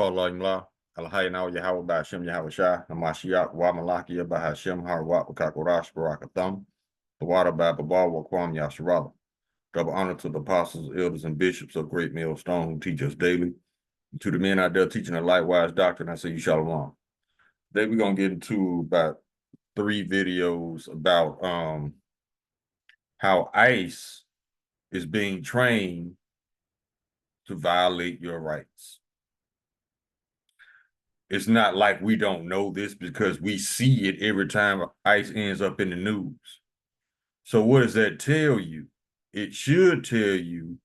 Imla, Alhaina Yahweh Bashem Yahweh Shah, Namashiach, Wamalaki, Bahashem, Harwat, Wakakorash, Barakatham, the water Bababal, Wakwam Yasharala. Double honor to the apostles, elders, and bishops of Great Millstone who teach us daily. And to the men out there teaching a likewise doctrine, I say you shalom. Today we're gonna get into about 3 videos about how ICE is being trained to violate your rights. It's not like we don't know this because we see it every time ICE ends up in the news. So what does that tell you? It should tell you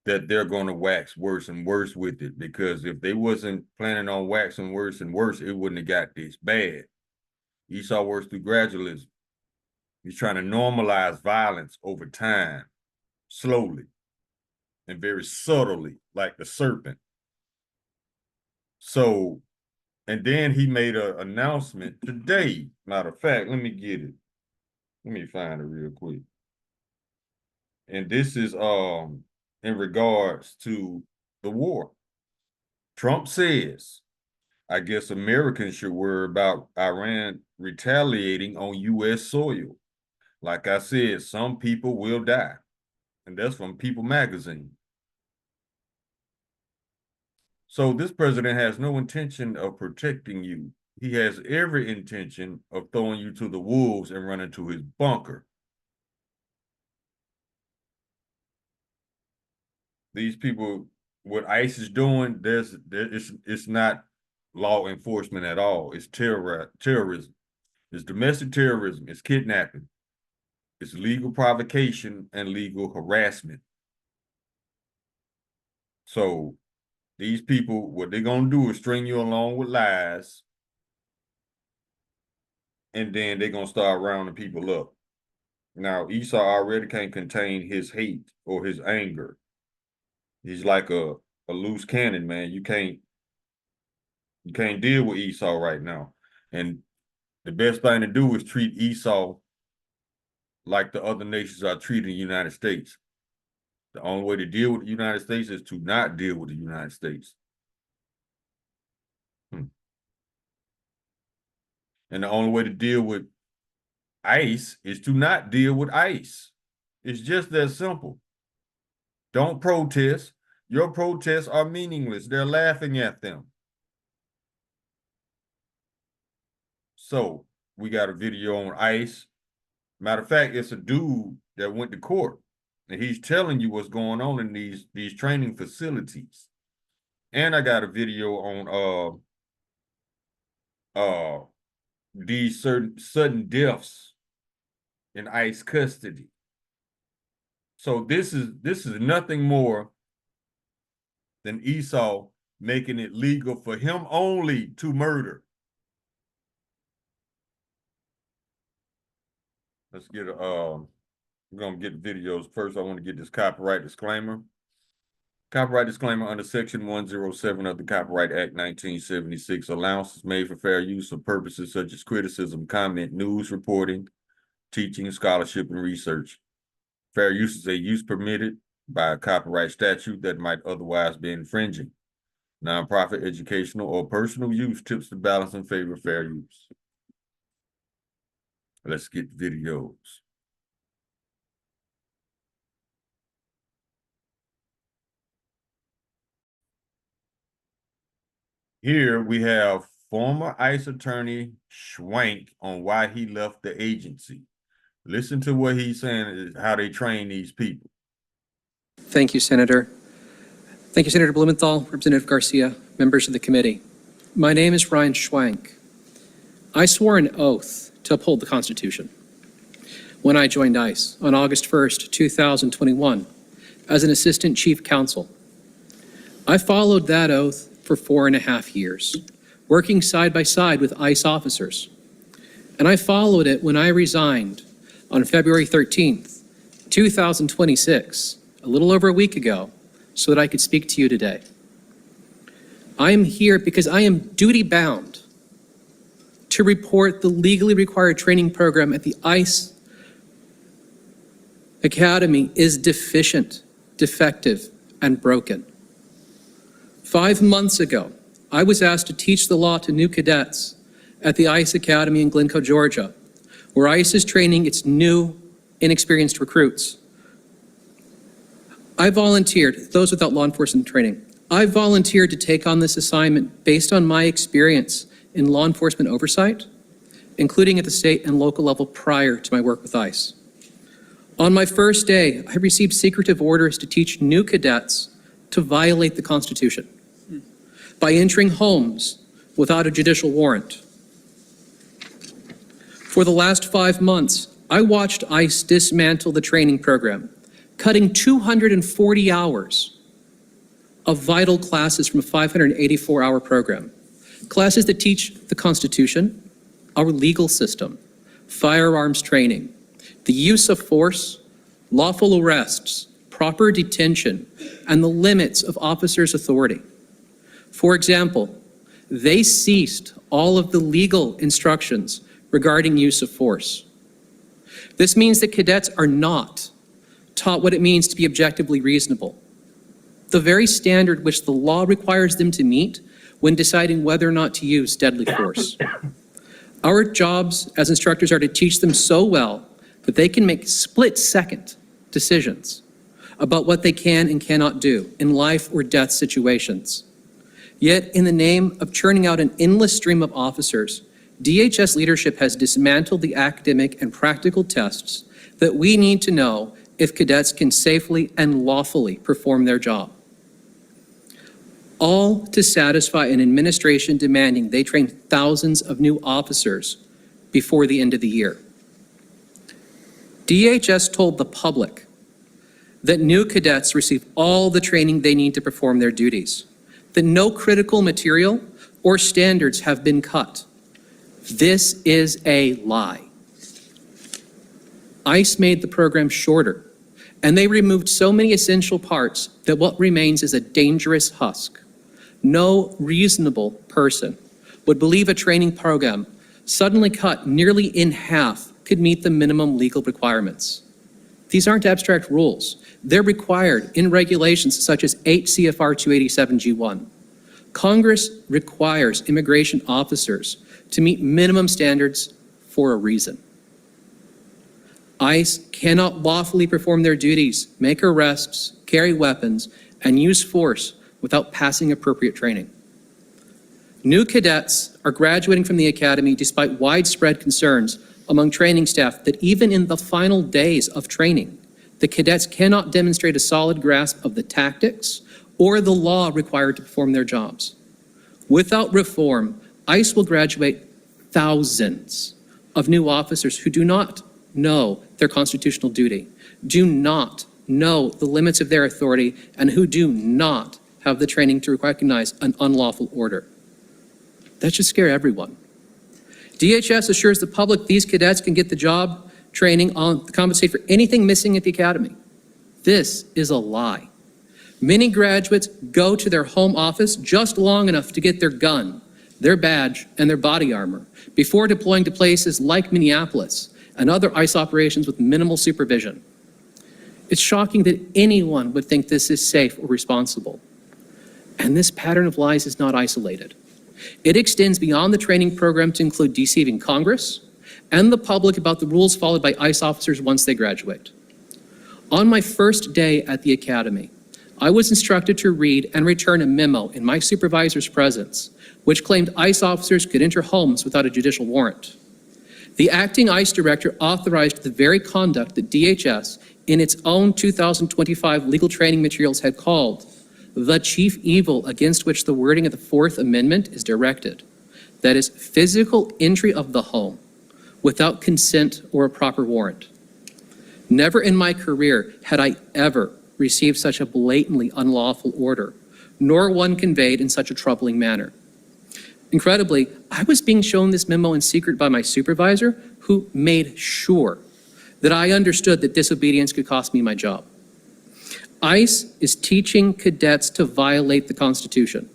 that they're going to wax worse and worse with it, because if they wasn't planning on waxing worse and worse, it wouldn't have got this bad. Esau works through gradualism. He's trying to normalize violence over time, slowly and very subtly, like the serpent. So, and then he made an announcement today. Matter of fact, let me get it. Let me find it real quick. And this is in regards to the war. Trump says, I guess Americans should worry about Iran retaliating on U.S. soil. Like I said, some people will die. And that's from People magazine. So this president has no intention of protecting you. He has every intention of throwing you to the wolves and running to his bunker. These people, what ICE is doing, it's not law enforcement at all. It's terrorism. It's domestic terrorism. It's kidnapping. It's legal provocation and legal harassment. So these people, what they're going to do is string you along with lies, and then they're going to start rounding people up. Now, Esau already can't contain his hate or his anger. He's like a loose cannon, man. You can't deal with Esau right now. And the best thing to do is treat Esau like the other nations are treating the United States. The only way to deal with the United States is to not deal with the United States. And the only way to deal with ICE is to not deal with ICE. It's just that simple. Don't protest. Your protests are meaningless. They're laughing at them. So we got a video on ICE. Matter of fact, it's a dude that went to court, and he's telling you what's going on in these training facilities. And I got a video on these sudden deaths in ICE custody. So this is nothing more than Esau making it legal for him only to murder. Let's get we're gonna get videos first. I want to get this copyright disclaimer. Copyright disclaimer under Section 107 of the Copyright Act 1976. Allowance is made for fair use for purposes such as criticism, comment, news reporting, teaching, scholarship, and research. Fair use is a use permitted by a copyright statute that might otherwise be infringing. Nonprofit, educational, or personal use tips the balance in favor of fair use. Let's get videos. Here we have former ICE attorney Schwank on why he left the agency. Listen to what he's saying is how they train these people. Thank you, Senator. Thank you, Senator Blumenthal, Representative Garcia, members of the committee. My name is Ryan Schwank. I swore an oath to uphold the Constitution when I joined ICE on August 1st, 2021, as an assistant chief counsel. I followed that oath for 4.5 years, working side by side with ICE officers. And I followed it when I resigned on February 13th, 2026, a little over a week ago, so that I could speak to you today. I am here because I am duty-bound to report the legally required training program at the ICE Academy is deficient, defective, and broken. 5 months ago, I was asked to teach the law to new cadets at the ICE Academy in Glencoe, Georgia, where ICE is training its new, inexperienced recruits. I volunteered, those without law enforcement training, I volunteered to take on this assignment based on my experience in law enforcement oversight, including at the state and local level prior to my work with ICE. On my first day, I received secretive orders to teach new cadets to violate the Constitution by entering homes without a judicial warrant. For the last 5 months, I watched ICE dismantle the training program, cutting 240 hours of vital classes from a 584-hour program. Classes that teach the Constitution, our legal system, firearms training, the use of force, lawful arrests, proper detention, and the limits of officers' authority. For example, they ceased all of the legal instructions regarding use of force. This means that cadets are not taught what it means to be objectively reasonable, the very standard which the law requires them to meet when deciding whether or not to use deadly force. Our jobs as instructors are to teach them so well that they can make split-second decisions about what they can and cannot do in life or death situations. Yet, in the name of churning out an endless stream of officers, DHS leadership has dismantled the academic and practical tests that we need to know if cadets can safely and lawfully perform their job. All to satisfy an administration demanding they train thousands of new officers before the end of the year. DHS told the public that new cadets receive all the training they need to perform their duties, that no critical material or standards have been cut. This is a lie. ICE made the program shorter, and they removed so many essential parts that what remains is a dangerous husk. No reasonable person would believe a training program suddenly cut nearly in half could meet the minimum legal requirements. These aren't abstract rules. They're required in regulations such as 8 CFR 287G1. Congress requires immigration officers to meet minimum standards for a reason. ICE cannot lawfully perform their duties, make arrests, carry weapons, and use force without passing appropriate training. New cadets are graduating from the academy despite widespread concerns among training staff that even in the final days of training, the cadets cannot demonstrate a solid grasp of the tactics or the law required to perform their jobs. Without reform, ICE will graduate thousands of new officers who do not know their constitutional duty, do not know the limits of their authority, and who do not have the training to recognize an unlawful order. That should scare everyone. DHS assures the public these cadets can get the job training on compensate for anything missing at the academy. This is a lie. Many graduates go to their home office just long enough to get their gun, their badge, and their body armor before deploying to places like Minneapolis and other ICE operations with minimal supervision. It's shocking that anyone would think this is safe or responsible. And this pattern of lies is not isolated. It extends beyond the training program to include deceiving Congress and the public about the rules followed by ICE officers once they graduate. On my first day at the academy, I was instructed to read and return a memo in my supervisor's presence, which claimed ICE officers could enter homes without a judicial warrant. The acting ICE director authorized the very conduct that DHS, in its own 2025 legal training materials, had called the chief evil against which the wording of the Fourth Amendment is directed. That is, physical entry of the home without consent or a proper warrant. Never in my career had I ever received such a blatantly unlawful order, nor one conveyed in such a troubling manner. Incredibly, I was being shown this memo in secret by my supervisor, who made sure that I understood that disobedience could cost me my job. ICE is teaching cadets to violate the Constitution,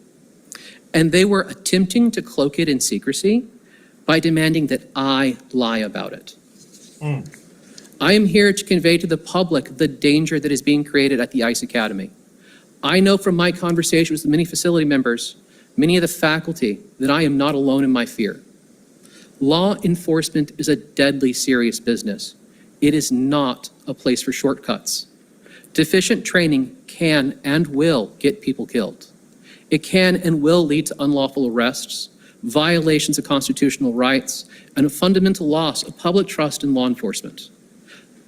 and they were attempting to cloak it in secrecy by demanding that I lie about it. I am here to convey to the public the danger that is being created at the ICE Academy. I know from my conversations with many facility members, many of the faculty, that I am not alone in my fear. Law enforcement is a deadly serious business. It is not a place for shortcuts. Deficient training can and will get people killed. It can and will lead to unlawful arrests, violations of constitutional rights, and a fundamental loss of public trust in law enforcement.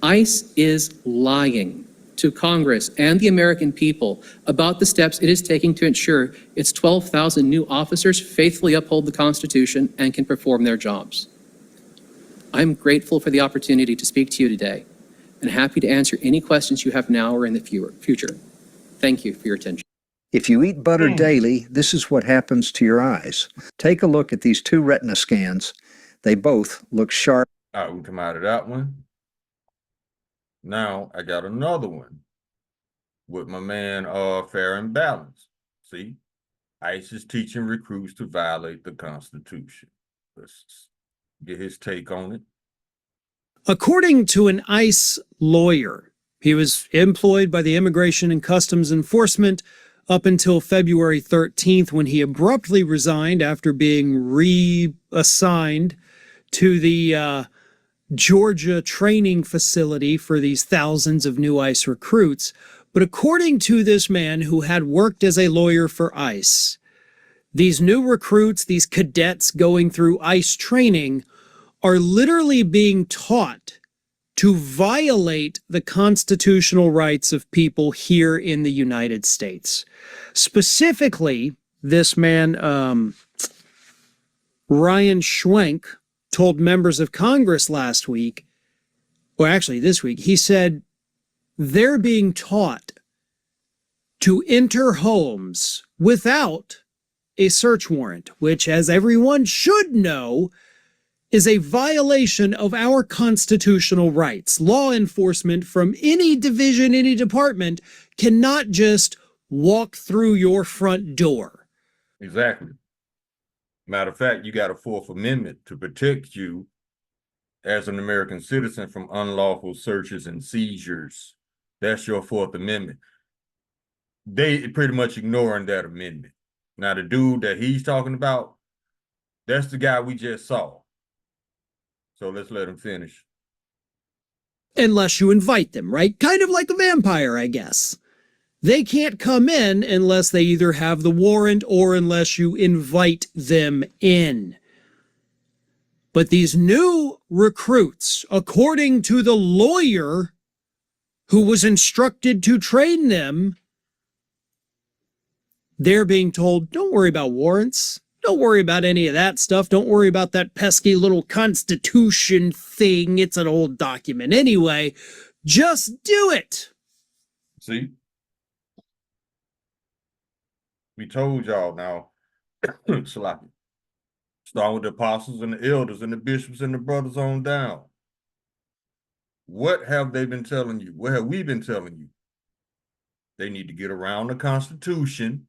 ICE is lying to Congress and the American people about the steps it is taking to ensure its 12,000 new officers faithfully uphold the Constitution and can perform their jobs. I'm grateful for the opportunity to speak to you today and happy to answer any questions you have now or in the future. Thank you for your attention. If you eat butter daily, this is what happens to your eyes. Take a look at these two retina scans. They both look sharp. All right, we come out of that one. Now I got another one with my man, Fair and Balanced. See, ICE is teaching recruits to violate the Constitution. Let's get his take on it. According to an ICE lawyer, he was employed by the Immigration and Customs Enforcement up until February 13th, when he abruptly resigned after being reassigned to the Georgia training facility for these thousands of new ICE recruits. But according to this man who had worked as a lawyer for ICE, these new recruits, these cadets going through ICE training, are literally being taught to violate the constitutional rights of people here in the United States. Specifically, this man, Ryan Schwenk, told members of Congress last week, or actually this week, he said they're being taught to enter homes without a search warrant, which, as everyone should know, is a violation of our constitutional rights. Law enforcement from any division, any department, cannot just walk through your front door. Exactly. Matter of fact, you got a Fourth Amendment to protect you as an American citizen from unlawful searches and seizures. That's your Fourth Amendment. They pretty much ignoring that amendment. Now, the dude that he's talking about, that's the guy we just saw. So let's let him finish. Unless you invite them, right? Kind of like a vampire, I guess. They can't come in unless they either have the warrant or unless you invite them in. But these new recruits, according to the lawyer who was instructed to train them, they're being told, don't worry about warrants. Don't worry about any of that stuff. Don't worry about that pesky little Constitution thing. It's an old document anyway. Just do it. See? We told y'all now, Sloppy. Start with the apostles and the elders and the bishops and the brothers on down. What have they been telling you? What have we been telling you? They need to get around the Constitution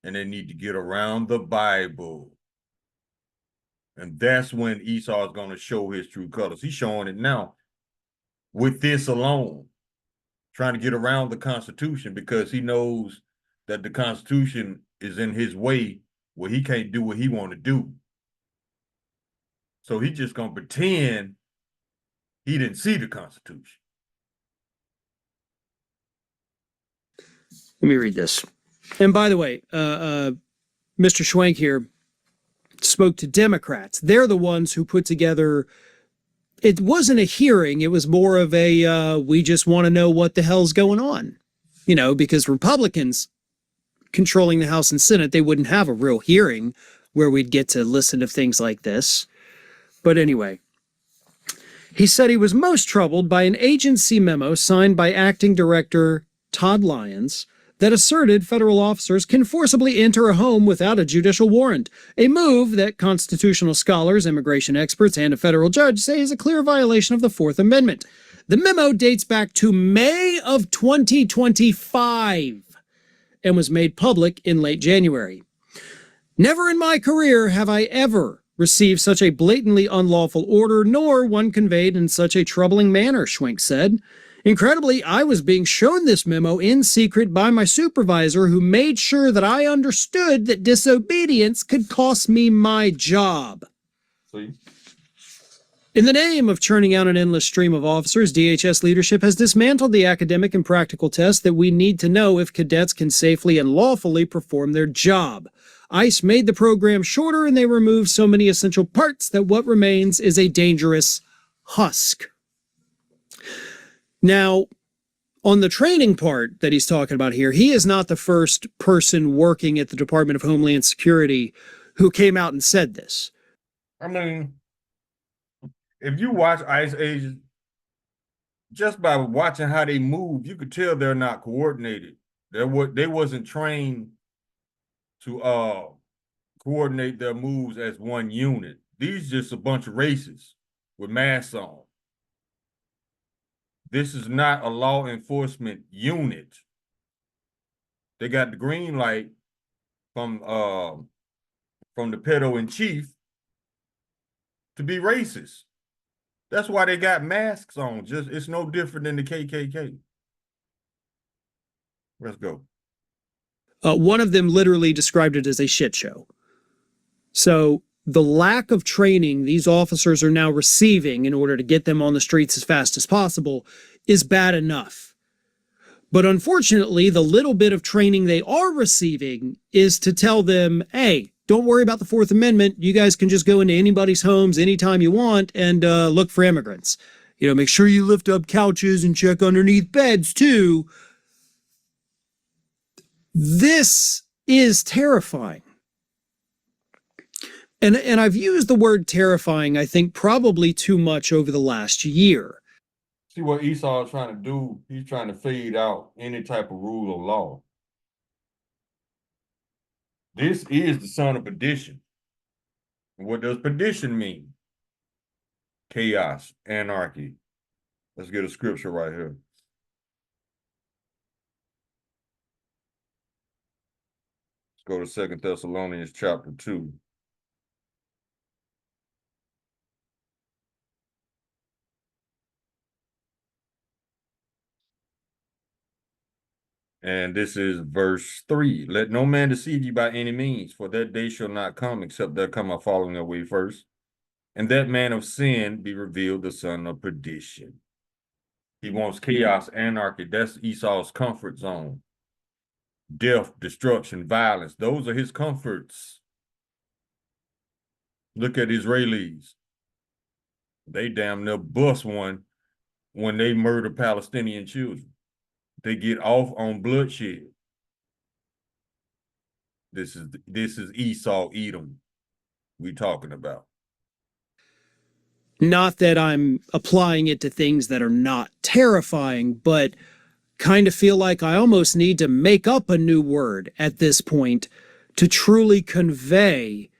and they need to get around the Bible. And that's when Esau is going to show his true colors. He's showing it now with this alone, trying to get around the Constitution because he knows that the Constitution is in his way where he can't do what he want to do. So he's just going to pretend he didn't see the Constitution. Let me read this. And by the way, Mr. Schwenk here spoke to Democrats. They're the ones who put together, it wasn't a hearing, it was more of a, we just want to know what the hell's going on. You know, because Republicans controlling the House and Senate, they wouldn't have a real hearing where we'd get to listen to things like this. But anyway, he said he was most troubled by an agency memo signed by Acting Director Todd Lyons that asserted federal officers can forcibly enter a home without a judicial warrant, a move that constitutional scholars, immigration experts, and a federal judge say is a clear violation of the Fourth Amendment. The memo dates back to May of 2025 and was made public in late January. Never in my career have I ever received such a blatantly unlawful order, nor one conveyed in such a troubling manner, Schwenk said. Incredibly, I was being shown this memo in secret by my supervisor, who made sure that I understood that disobedience could cost me my job. See? In the name of churning out an endless stream of officers, DHS leadership has dismantled the academic and practical tests that we need to know if cadets can safely and lawfully perform their job. ICE made the program shorter, and they removed so many essential parts that what remains is a dangerous husk. Now, on the training part that he's talking about here, he is not the first person working at the Department of Homeland Security who came out and said this. I mean, if you watch ICE agents, just by watching how they move, you could tell they're not coordinated. They wasn't trained to coordinate their moves as one unit. These just a bunch of races with masks on. This is not a law enforcement unit. They got the green light from the pedo in chief to be racist. That's why they got masks on. Just it's no different than the KKK. Let's go. One of them literally described it as a shit show. So the lack of training these officers are now receiving in order to get them on the streets as fast as possible is bad enough. But unfortunately, the little bit of training they are receiving is to tell them, hey, don't worry about the Fourth Amendment. You guys can just go into anybody's homes anytime you want and look for immigrants. You know, make sure you lift up couches and check underneath beds too. This is terrifying. And I've used the word terrifying, I think, probably too much over the last year. See what Esau is trying to do? He's trying to fade out any type of rule or law. This is the son of perdition. What does perdition mean? Chaos, anarchy. Let's get a scripture right here. Let's go to 2 Thessalonians chapter 2. And this is verse 3. Let no man deceive you by any means, for that day shall not come, except there come a falling away first. And that man of sin be revealed, the son of perdition. He wants chaos, anarchy. That's Esau's comfort zone. Death, destruction, violence. Those are his comforts. Look at Israelis. They damn near bust one when they murder Palestinian children. They get off on bloodshed. This is Esau Edom we talking about. Not that I'm applying it to things that are not terrifying, but kind of feel like I almost need to make up a new word at this point to truly convey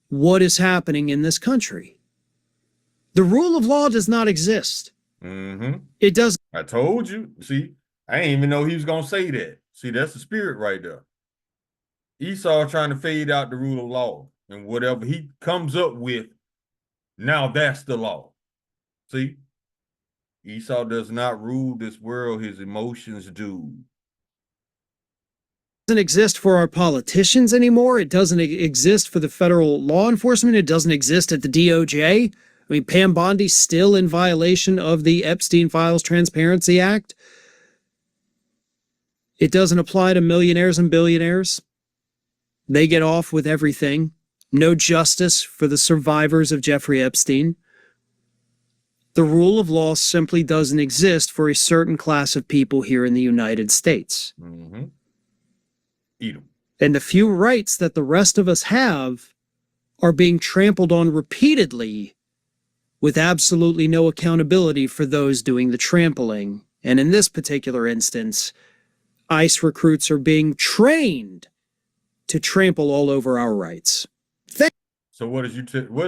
what is happening in this country. The rule of law does not exist. Mm-hmm. It does. I told you. See, I didn't even know he was going to say that. See, that's the spirit right there. Esau trying to fade out the rule of law. And whatever he comes up with, now that's the law. See? Esau does not rule this world. His emotions do. Doesn't exist for our politicians anymore. It doesn't exist for the federal law enforcement. It doesn't exist at the DOJ. I mean, Pam Bondi's still in violation of the Epstein Files Transparency Act. It doesn't apply to millionaires and billionaires. They get off with everything. No justice for the survivors of Jeffrey Epstein. The rule of law simply doesn't exist for a certain class of people here in the United States. Mm-hmm. Eat them. And the few rights that the rest of us have are being trampled on repeatedly with absolutely no accountability for those doing the trampling. And in this particular instance, ICE recruits are being trained to trample all over our rights. So what does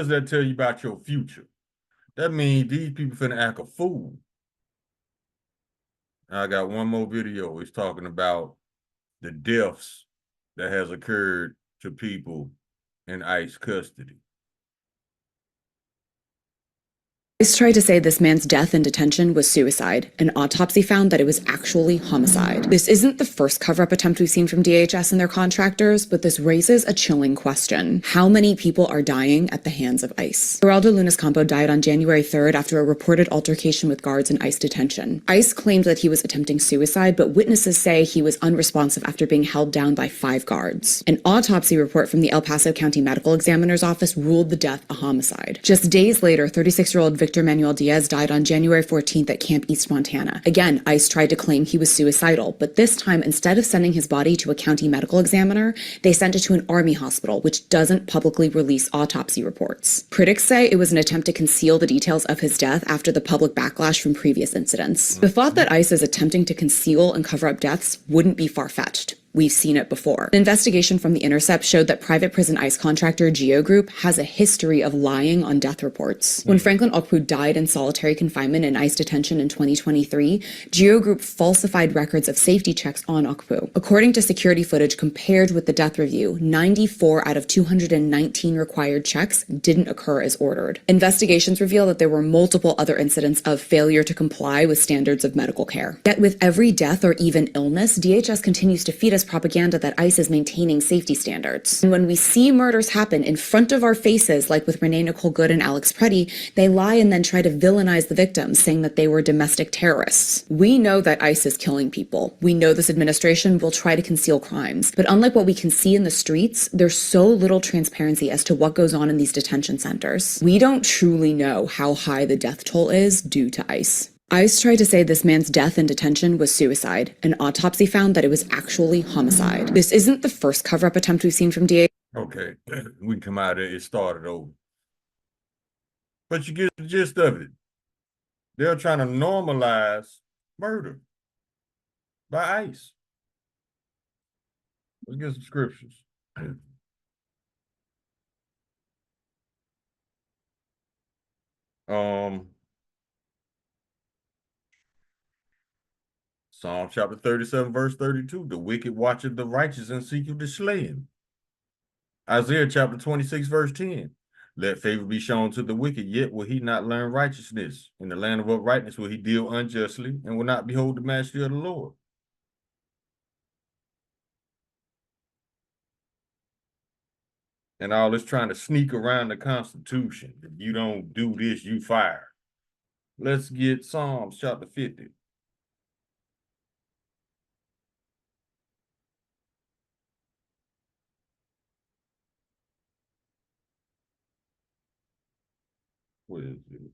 that tell you about your future? That means these people finna act a fool. I got one more video. It's talking about the deaths that has occurred to people in ICE custody. ICE tried to say this man's death in detention was suicide. An autopsy found that it was actually homicide. This isn't the first cover-up attempt we've seen from DHS and their contractors, but this raises a chilling question. How many people are dying at the hands of ICE? Geraldo Lunas Campo died on January 3rd after a reported altercation with guards in ICE detention. ICE claimed that he was attempting suicide, but witnesses say he was unresponsive after being held down by 5 guards. An autopsy report from the El Paso County Medical Examiner's Office ruled the death a homicide. Just days later, 36-year-old Victor Manuel Diaz died on January 14th at Camp East, Montana. Again, ICE tried to claim he was suicidal, but this time, instead of sending his body to a county medical examiner, they sent it to an army hospital, which doesn't publicly release autopsy reports. Critics say it was an attempt to conceal the details of his death after the public backlash from previous incidents. The thought that ICE is attempting to conceal and cover up deaths wouldn't be far-fetched. We've seen it before. An investigation from The Intercept showed that private prison ICE contractor Geo Group has a history of lying on death reports. When Franklin Okpu died in solitary confinement in ICE detention in 2023, Geo Group falsified records of safety checks on Okpu. According to security footage compared with the death review, 94 out of 219 required checks didn't occur as ordered. Investigations reveal that there were multiple other incidents of failure to comply with standards of medical care. Yet with every death or even illness, DHS continues to feed us propaganda that ICE is maintaining safety standards. And when we see murders happen in front of our faces, like with Renee Nicole Good and Alex Preddy, they lie and then try to villainize the victims, saying that they were domestic terrorists. We know that ICE is killing people. We know this administration will try to conceal crimes. But unlike what we can see in the streets, there's so little transparency as to what goes on in these detention centers. We don't truly know how high the death toll is due to ICE. ICE tried to say this man's death in detention was suicide. An autopsy found that it was actually homicide. This isn't the first cover-up attempt we've seen from DA. Okay, we can come out of it started over. But you get the gist of it. They're trying to normalize murder by ICE. Let's get some scriptures. Psalm chapter 37, verse 32. The wicked watcheth the righteous and seeketh to slay him. Isaiah chapter 26, verse 10. Let favor be shown to the wicked, yet will he not learn righteousness. In the land of uprightness will he deal unjustly, and will not behold the majesty of the Lord. And all this trying to sneak around the Constitution. If you don't do this, you fire. Let's get Psalms chapter 50. Where is it?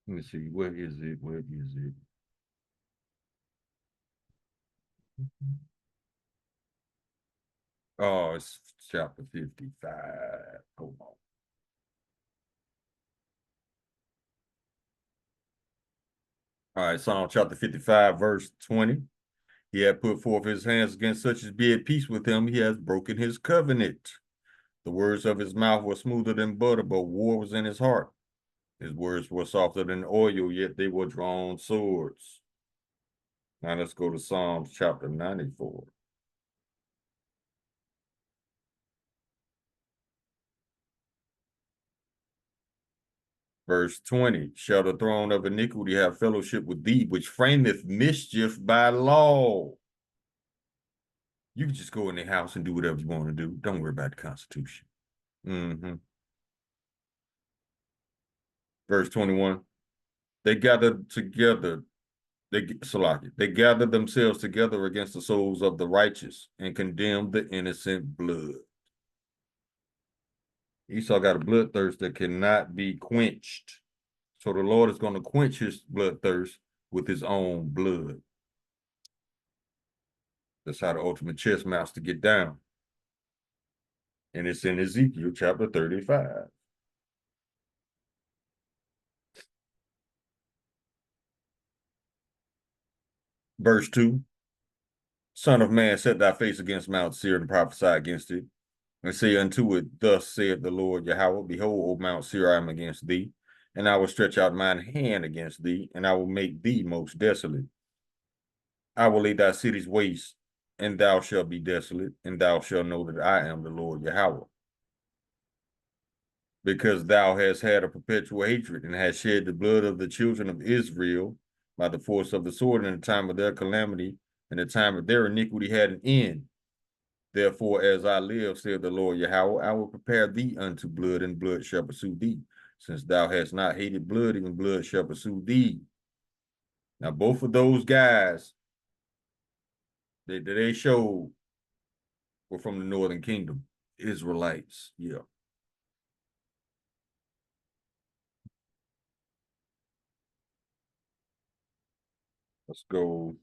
Let me see. Where is it? Where is it? Oh, it's chapter 55. Hold on. All right, Psalm chapter 55, verse 20. He had put forth his hands against such as be at peace with him. He has broken his covenant. The words of his mouth were smoother than butter, but war was in his heart. His words were softer than oil, yet they were drawn swords. Now let's go to Psalms chapter 94. Verse 20, shall the throne of iniquity have fellowship with thee, which frameth mischief by law? You can just go in the house and do whatever you want to do. Don't worry about the Constitution. Verse 21, they gathered together, they gathered themselves together against the souls of the righteous and condemned the innocent blood. Esau got a bloodthirst that cannot be quenched. So the Lord is going to quench his bloodthirst with his own blood. That's how the ultimate chess master get down. And it's in Ezekiel chapter 35. Verse 2. Son of man, set thy face against Mount Seir and prophesy against it. And say unto it, thus saith the Lord Yahweh, behold, O Mount Seir, I am against thee, and I will stretch out mine hand against thee, and I will make thee most desolate. I will lay thy cities waste, and thou shalt be desolate, and thou shalt know that I am the Lord Yahweh. because thou hast had a perpetual hatred and hast shed the blood of the children of Israel by the force of the sword in the time of their calamity, and the time of their iniquity had an end. Therefore, as I live, saith the Lord Yahweh, I will prepare thee unto blood, and blood shall pursue thee. Since thou hast not hated blood, even blood shall pursue thee. Now, both of those guys that they showed were from the northern kingdom, Israelites. Yeah. Let's go.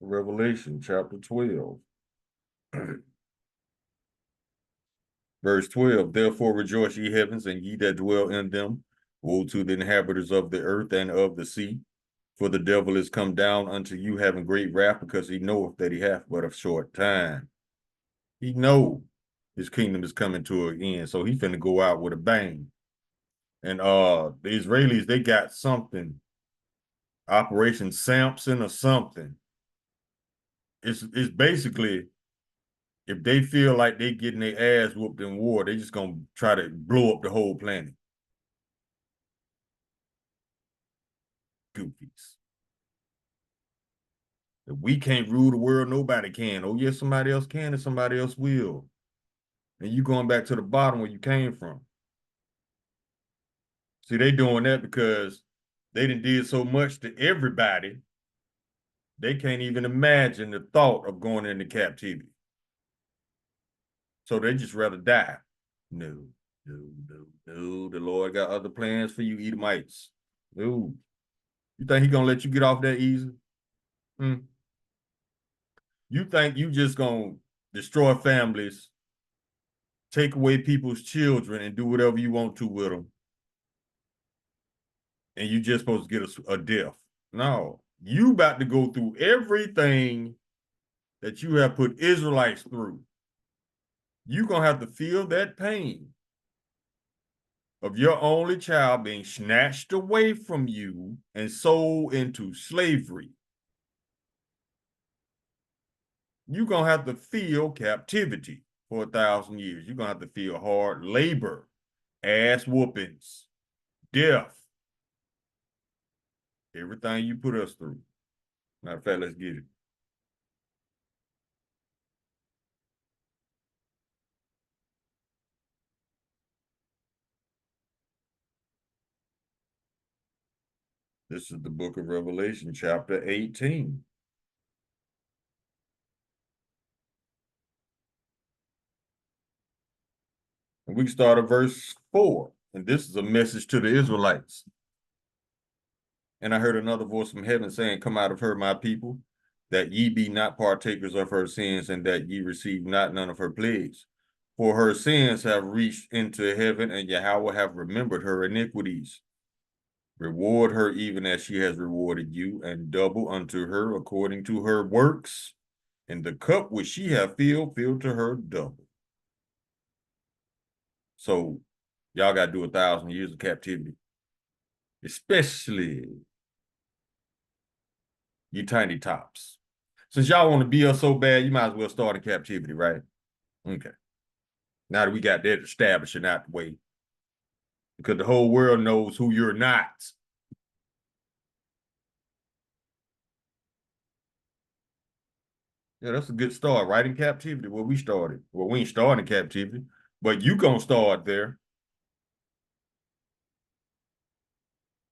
Revelation chapter 12. Verse 12, therefore rejoice, ye heavens, and ye that dwell in them. Woe to the inhabitants of the earth and of the sea. For the devil is come down unto you, having great wrath, because he knoweth that he hath but a short time. He know his kingdom is coming to an end, so he finna go out with a bang. And the Israelis, they got something, Operation Samson or something. It's basically, if they feel like they getting their ass whooped in war, they just gonna try to blow up the whole planet. Goofies. If we can't rule the world, nobody can. Oh, yes, somebody else can and somebody else will. And you going back to the bottom where you came from. See, they doing that because they did so much to everybody, they can't even imagine the thought of going into captivity. So they just rather die. No, no, no, no. The Lord got other plans for you, Edomites. No. You think he gonna let you get off that easy? Hmm? You think you just gonna destroy families, take away people's children, and do whatever you want to with them, and you just supposed to get a death? No, you about to go through everything that you have put Israelites through. You gonna have to feel that pain of your only child being snatched away from you and sold into slavery. You're gonna have to feel captivity for 1,000 years. You're gonna have to feel hard labor, ass whoopings, death, everything you put us through. Matter of fact, let's get it. This is the book of Revelation, chapter 18. And we can start at verse 4. And this is a message to the Israelites. And I heard another voice from heaven saying, come out of her, my people, that ye be not partakers of her sins, and that ye receive not none of her plagues. For her sins have reached into heaven, and Yahweh have remembered her iniquities. Reward her even as she has rewarded you, and double unto her according to her works. And the cup which she have filled, fill to her double. So y'all got to do 1,000 years of captivity, especially you tiny tops. Since y'all want to be us so bad, you might as well start in captivity, right? Okay. Now that we got that established and out the way, because the whole world knows who you're not. Yeah, that's a good start, right in captivity, where we started. Well, we ain't starting in captivity, but you gonna start there.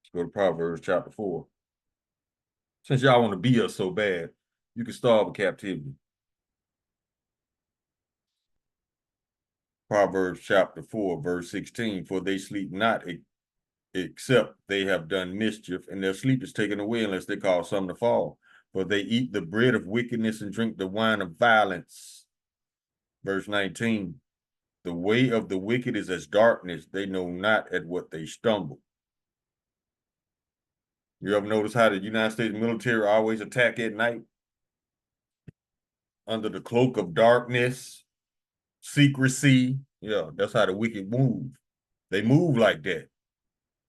Let's go to Proverbs chapter 4. Since y'all want to be us so bad, you can start with captivity. Proverbs chapter 4, verse 16, for they sleep not except they have done mischief, and their sleep is taken away unless they cause some to fall. For they eat the bread of wickedness and drink the wine of violence. Verse 19, the way of the wicked is as darkness. They know not at what they stumble. You ever notice how the United States military always attack at night? Under the cloak of darkness, secrecy. Yeah, that's how the wicked move. They move like that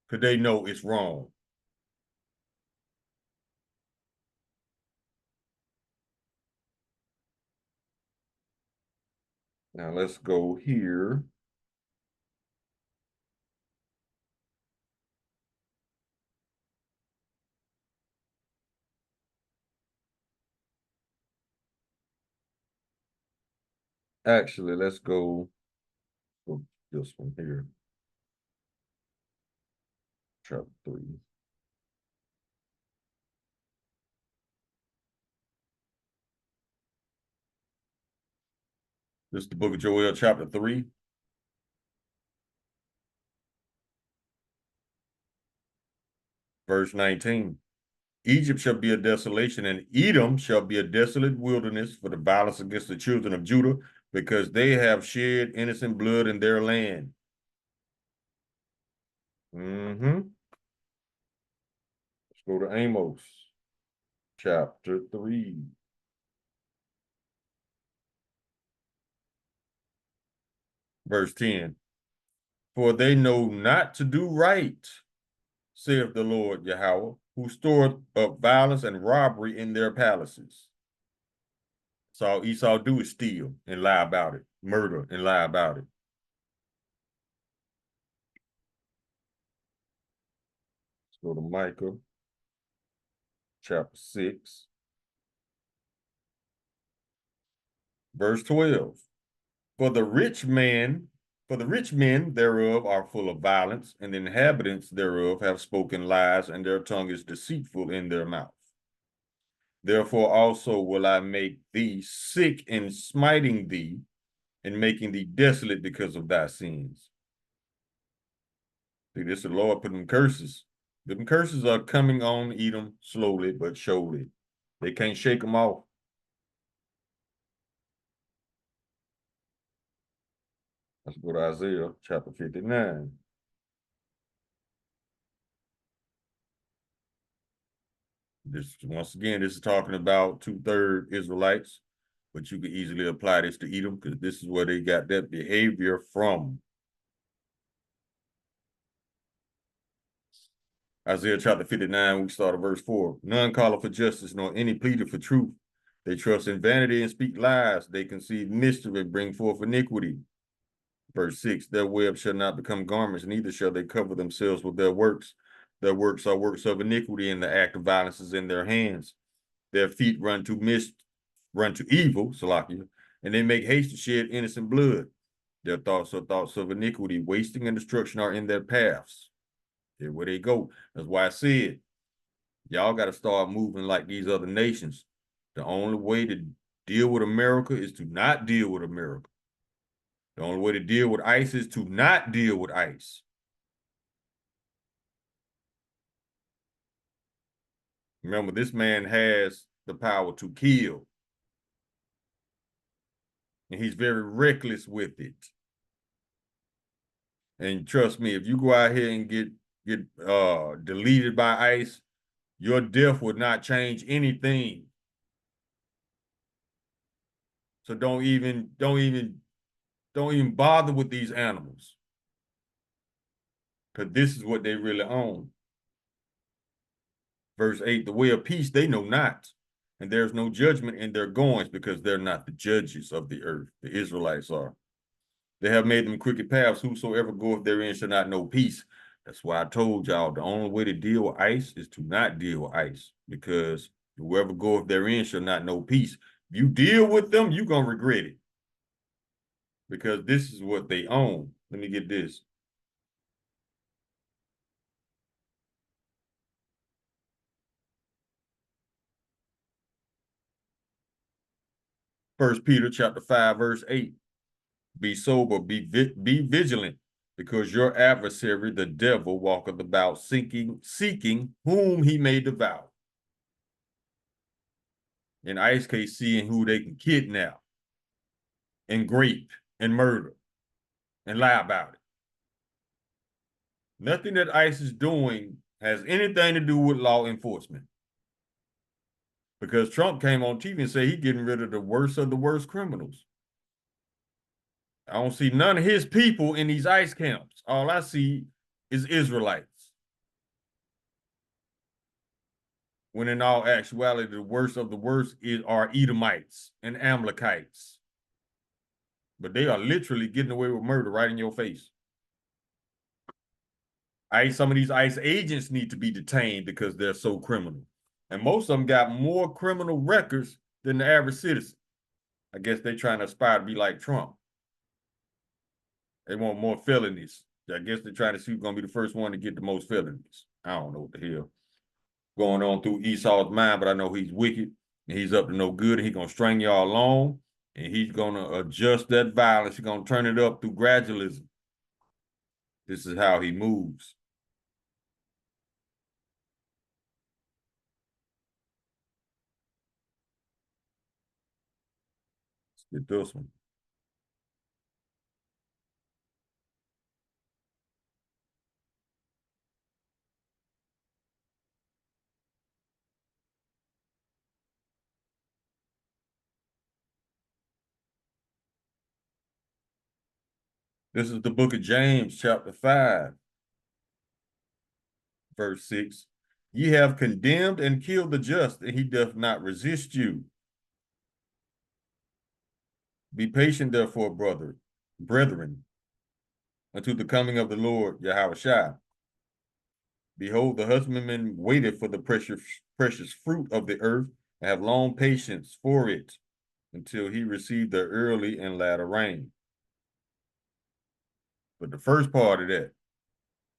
because they know it's wrong. Now let's go here Actually, let's go for this one here. Chapter 3. This is the book of Joel, chapter 3. Verse 19. Egypt shall be a desolation, and Edom shall be a desolate wilderness for the violence against the children of Judah, because they have shed innocent blood in their land. Let's go to Amos, chapter 3. Verse 10. For they know not to do right, saith the Lord Yahweh, who stored up violence and robbery in their palaces. So all Esau do is steal and lie about it, murder and lie about it. Let's go to Micah, chapter 6, verse 12. For the rich men thereof are full of violence, and the inhabitants thereof have spoken lies, and their tongue is deceitful in their mouth. Therefore also will I make thee sick in smiting thee, and making thee desolate because of thy sins. See, this the Lord put them curses. Them curses are coming on Edom slowly but surely. They can't shake them off. Let's go to Isaiah chapter 59. This, once again, this is talking about 2/3 Israelites, but you could easily apply this to Edom because this is where they got that behavior from. Isaiah chapter 59, we start at verse 4. None calleth for justice, nor any pleader for truth. They trust in vanity and speak lies. They conceive mischief and bring forth iniquity. Verse 6, their web shall not become garments, neither shall they cover themselves with their works. Their works are works of iniquity, and the act of violence is in their hands. Their feet run to evil, Salakia, and they make haste to shed innocent blood. Their thoughts are thoughts of iniquity, wasting and destruction are in their paths. There where they go. That's why I said, y'all got to start moving like these other nations. The only way to deal with America is to not deal with America. The only way to deal with ICE is to not deal with ICE. Remember, this man has the power to kill. And he's very reckless with it. And trust me, if you go out here and get deleted by ICE, your death would not change anything. So don't even bother with these animals. Because this is what they really own. Verse 8, the way of peace they know not, and there's no judgment in their goings, because they're not the judges of the earth. The Israelites are. They have made them crooked paths. Whosoever goeth therein shall not know peace. That's why I told y'all the only way to deal with ICE is to not deal with ICE, because whoever goeth therein shall not know peace. If you deal with them, you're going to regret it, because this is what they own. Let me get this. First Peter chapter 5, verse 8. Be sober, be vigilant, because your adversary, the devil, walketh about seeking whom he may devour. In ICE case, seeing who they can kidnap and grape and murder and lie about it. Nothing that ICE is doing has anything to do with law enforcement. Because Trump came on TV and said he's getting rid of the worst criminals. I don't see none of his people in these ICE camps. All I see is Israelites. When in all actuality, the worst of the worst are Edomites and Amalekites. But they are literally getting away with murder right in your face. Some of these ICE agents need to be detained because they're so criminal. And most of them got more criminal records than the average citizen. I guess they trying to aspire to be like Trump. They want more felonies. I guess they're trying to see who's gonna be the first one to get the most felonies. I don't know what the hell going on through Esau's mind, but I know he's wicked and he's up to no good and he's gonna string y'all along and he's gonna adjust that violence. He's gonna turn it up through gradualism. This is how he moves. Let's get this one. This is the book of James, chapter 5, verse 6. Ye have condemned and killed the just, and he doth not resist you. Be patient, therefore, brethren, unto the coming of the Lord Yahushua. Behold, the husbandman waited for the precious fruit of the earth, and have long patience for it, until he receive the early and latter rain. But the first part of that,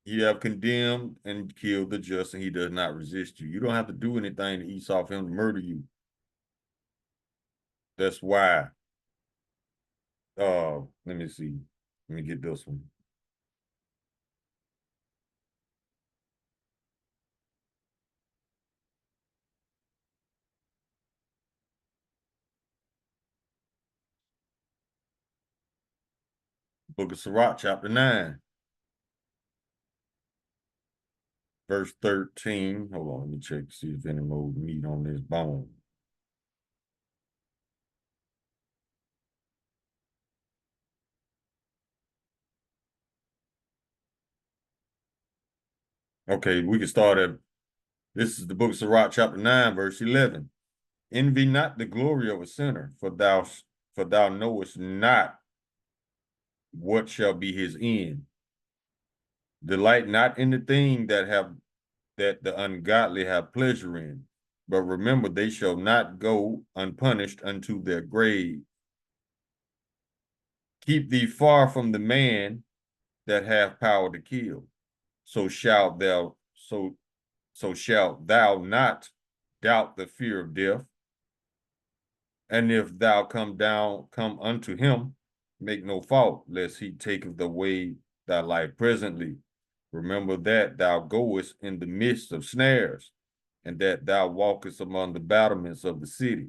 ye have condemned and killed the just, and he does not resist you. You don't have to do anything to Esau for him to murder you. That's why. Let me see. Let me get this one. Book of Sirach, chapter 9, verse 13. Hold on, let me check to see if any more meat on this bone. Okay, we can start at, this is the book of Sirach, chapter 9, verse 11. Envy not the glory of a sinner, for thou knowest not what shall be his end. Delight not in the thing that the ungodly have pleasure in, but remember they shall not go unpunished unto their grave. Keep thee far from the man that hath power to kill, so shalt thou not doubt the fear of death. And if thou come unto him, make no fault, lest he taketh away thy life presently. Remember that thou goest in the midst of snares, and that thou walkest among the battlements of the city.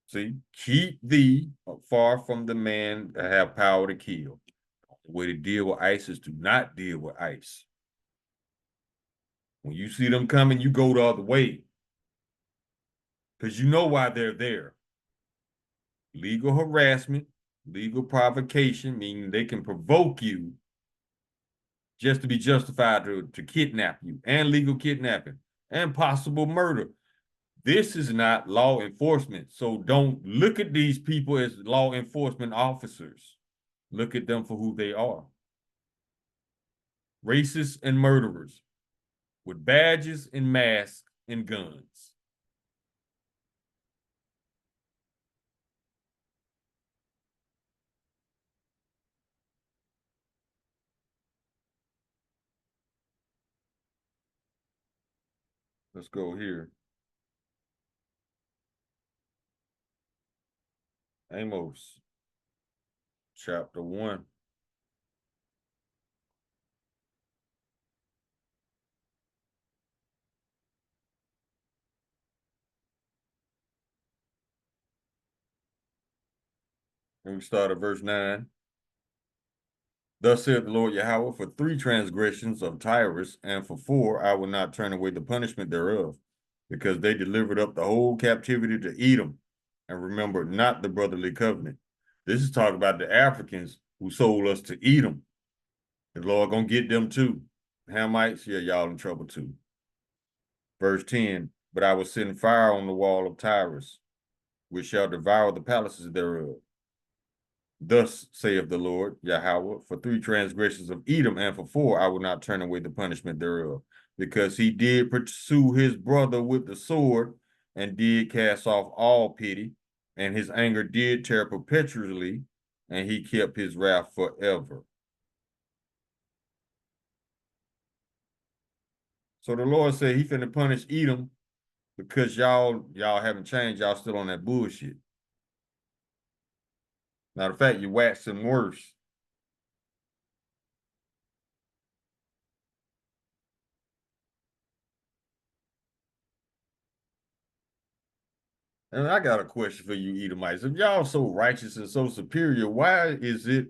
See, keep thee far from the man that have power to kill. The way to deal with ICE is to not deal with ICE. When you see them coming, you go the other way, because you know why they're there. Legal harassment, legal provocation, meaning they can provoke you just to be justified to kidnap you, and legal kidnapping, and possible murder. This is not law enforcement, so don't look at these people as law enforcement officers. Look at them for who they are. Racists and murderers with badges and masks and guns. Let's go here. Amos, chapter 1. And we start at verse 9. Thus saith the Lord Yahweh, for 3 transgressions of Tyrus, and for 4 I will not turn away the punishment thereof, because they delivered up the whole captivity to Edom, and remembered not the brotherly covenant. This is talking about the Africans who sold us to Edom. The Lord gonna get them too. Hamites, yeah, y'all in trouble too. Verse 10, but I will send fire on the wall of Tyrus, which shall devour the palaces thereof. Thus saith the Lord Yahweh, for 3 transgressions of Edom, and for 4 I will not turn away the punishment thereof, because he did pursue his brother with the sword, and did cast off all pity, and his anger did tear perpetually, and he kept his wrath forever. So the Lord said he finna punish Edom because y'all haven't changed. Y'all still on that bullshit. Matter of fact, you waxing worse. And I got a question for you, Edomites. If y'all so righteous and so superior, why is it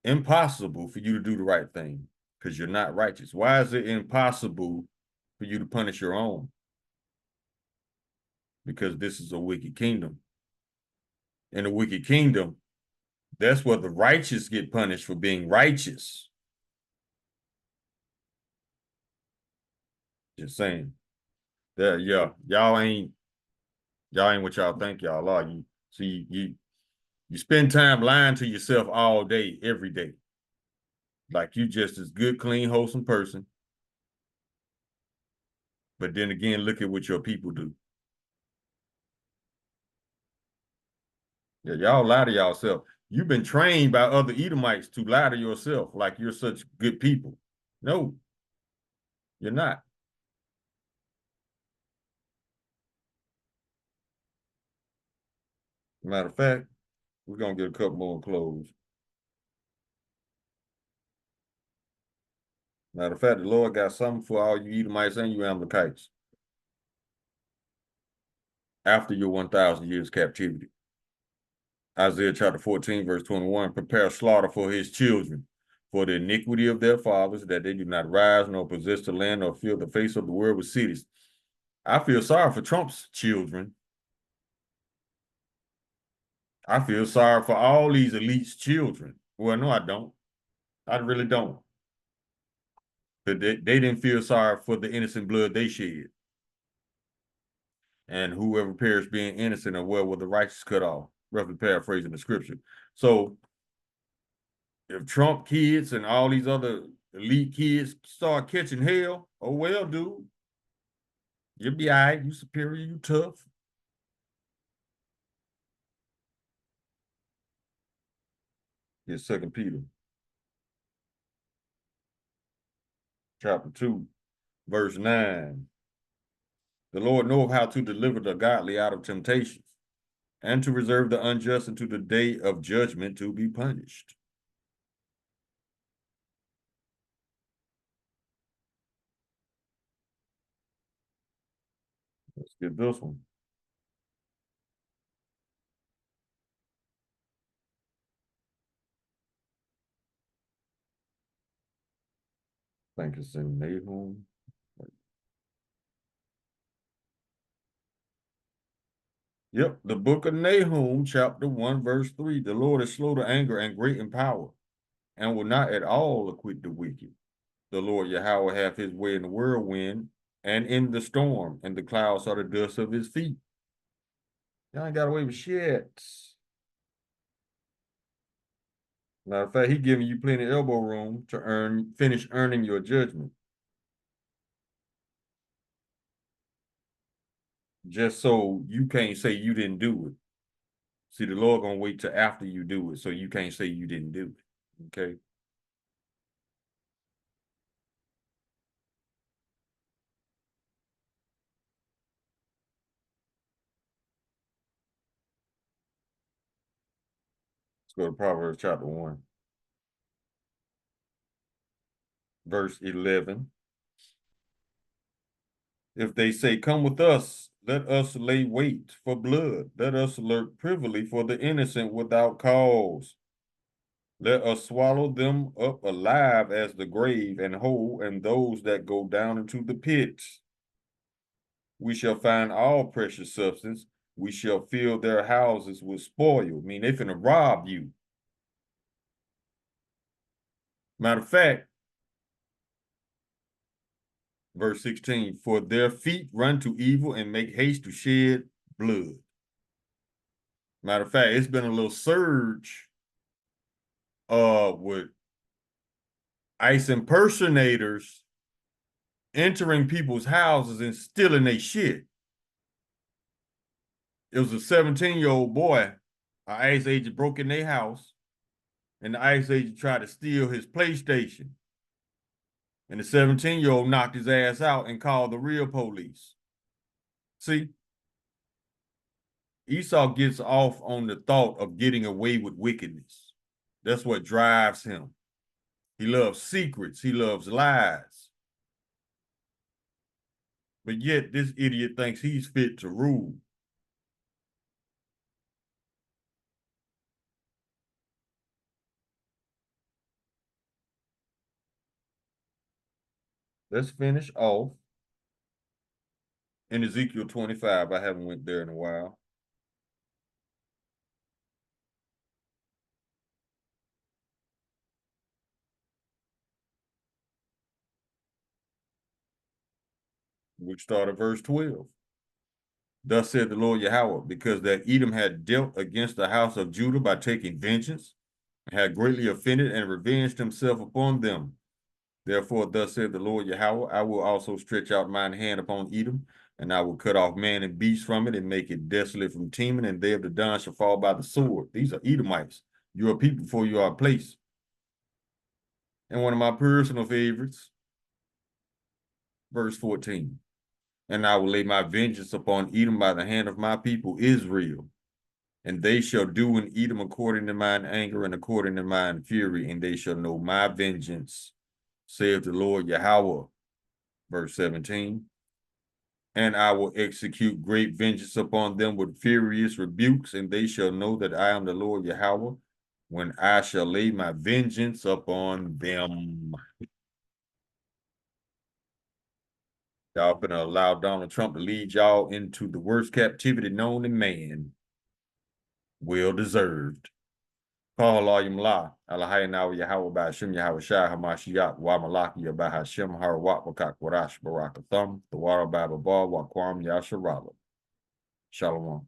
impossible for you to do the right thing? Because you're not righteous. Why is it impossible for you to punish your own? Because this is a wicked kingdom. In a wicked kingdom, that's where the righteous get punished for being righteous. Just saying. That y'all ain't what y'all think y'all are. You see, you spend time lying to yourself all day, every day. Like you just as good, clean, wholesome person. But then again, look at what your people do. Yeah, y'all lie to yourself. You've been trained by other Edomites to lie to yourself like you're such good people. No, you're not. Matter of fact, we're gonna get a couple more clothes. Matter of fact, the Lord got something for all you Edomites and you Amalekites after your 1,000 years captivity. Isaiah chapter 14, verse 21, prepare slaughter for his children, for the iniquity of their fathers, that they do not rise nor possess the land nor fill the face of the world with cities. I feel sorry for Trump's children. I feel sorry for all these elites' children. Well, no, I don't. I really don't. But they didn't feel sorry for the innocent blood they shed. And whoever perished being innocent or well with the righteous cut off, roughly paraphrasing the scripture. So if Trump kids and all these other elite kids start catching hell, oh well, dude. You'll be all right. You superior, you tough. Here's 2 Peter chapter 2, verse 9. The Lord knoweth how to deliver the godly out of temptations, and to reserve the unjust unto the day of judgment to be punished. Let's get this one. I think it's in Nahum. Yep, the book of Nahum, chapter 1, verse 3. The Lord is slow to anger and great in power, and will not at all acquit the wicked. The Lord Yahweh hath his way in the whirlwind and in the storm, and the clouds are the dust of his feet. Y'all ain't got away with shit. Matter of fact, he giving you plenty of elbow room to finish earning your judgment. Just so you can't say you didn't do it. See, the Lord gonna wait till after you do it, so you can't say you didn't do it. Okay. Let's go to Proverbs chapter 1, verse 11. If they say, come with us, let us lay wait for blood. Let us lurk privily for the innocent without cause. Let us swallow them up alive as the grave, and whole, and those that go down into the pits. We shall find all precious substance. We shall fill their houses with spoil. I mean, they finna rob you. Matter of fact, verse 16, for their feet run to evil and make haste to shed blood. Matter of fact, it's been a little surge with ICE impersonators entering people's houses and stealing their shit. It was a 17-year-old boy. An ICE agent broke in their house, and the ICE agent tried to steal his PlayStation. And the 17-year-old knocked his ass out and called the real police. See, Esau gets off on the thought of getting away with wickedness. That's what drives him. He loves secrets. He loves lies. But yet this idiot thinks he's fit to rule. Let's finish off in Ezekiel 25. I haven't went there in a while. We start at verse 12. Thus said the Lord Yahweh, because that Edom had dealt against the house of Judah by taking vengeance, and had greatly offended and revenged himself upon them. Therefore, thus said the Lord Yahweh, I will also stretch out mine hand upon Edom, and I will cut off man and beast from it, and make it desolate from Teman, and they of the Don shall fall by the sword. These are Edomites. You are people before you are a place. And one of my personal favorites, verse 14. And I will lay my vengeance upon Edom by the hand of my people Israel, and they shall do in Edom according to mine anger and according to mine fury, and they shall know my vengeance, saith the Lord Yahweh. Verse 17. And I will execute great vengeance upon them with furious rebukes, and they shall know that I am the Lord Yahweh, when I shall lay my vengeance upon them. Y'all gonna allow Donald Trump to lead y'all into the worst captivity known to man. Well deserved. Call Yim La, Alahayanawa Yahweh by Hashem Yahweh Shai Hamashiach, Wamalaki by Hashem Harawat Wakak Warash Barakathum, the water by Baba Wakwam Yasharala. Shalom.